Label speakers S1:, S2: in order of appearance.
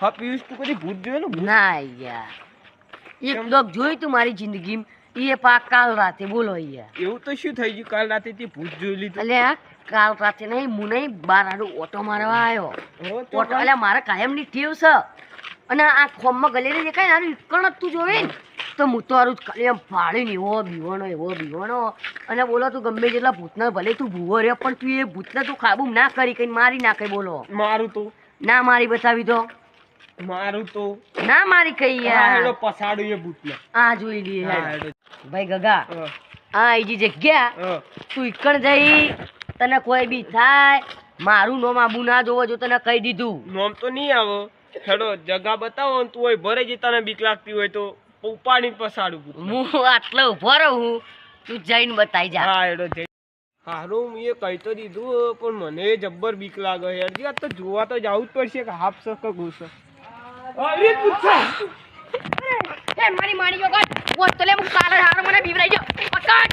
S1: હા પિયુષ તું કદી ભૂત જોયેલું?
S2: ના યાર એક દોક જોયું તું મારી જિંદગીમાં એ પાક કાલ રાતે બોલો યાર.
S1: એવું તો શું થઈ ગયું કાલ રાતે તે ભૂત જોઈ લીધું?
S2: અલ્યા કાલ રાતે નહીં હું નહીં બાર આડું ઓટો મારવા આવ્યો. ઓટો અલ્યા મારે કાયમની ટેવ છે અને આ ખોમમાં ગલેલી દેખાય ને ઇકણ જ તું જોવે ને તો હું તો હારું ખાલી એમ ફાડીને એવો બીવણો અને બોલો તું ગમે જેટલા ભૂતને ભલે તું ભૂવો રહ્યો પણ તું એ ભૂતને તું કાબુ ના કરી કઈ મારી નાખે બોલો.
S1: મારું તો
S2: ના મારી બતાવી દો.
S1: મારું તો
S2: ના મારી કઈ યાર
S1: પસાડું એ ભૂતને.
S2: આ જોઈ લઈએ ભાઈ ગગા આ એજી જગ્યા તું ઇકણ જઈ તને કોઈ બી થાય મારું નોમ આબુ ના જોવો જો તને કહી દીધું.
S1: નોમ તો નહીં આવો હેડો જગા બતાવો ને તું હોય ભરે જે તને બીક લાગતી હોય તો ઉપાડીને પસાડું ભૂત.
S2: હું આટલો ઉભો રહું તું જઈને બતાઈ જા.
S1: હા હેડો જઈ હારું મેં કહી તો દીધું પણ મને જબ્બર બીક લાગે યાર. આ તો જોવા તો જવું જ પડશે કે હાફ છે કે ગુસ્સો. અરે પૂછો
S2: એ મારી મારી વગર વો તો લે હું કાલે હાર મને બીવરાઈ ગયો પકડ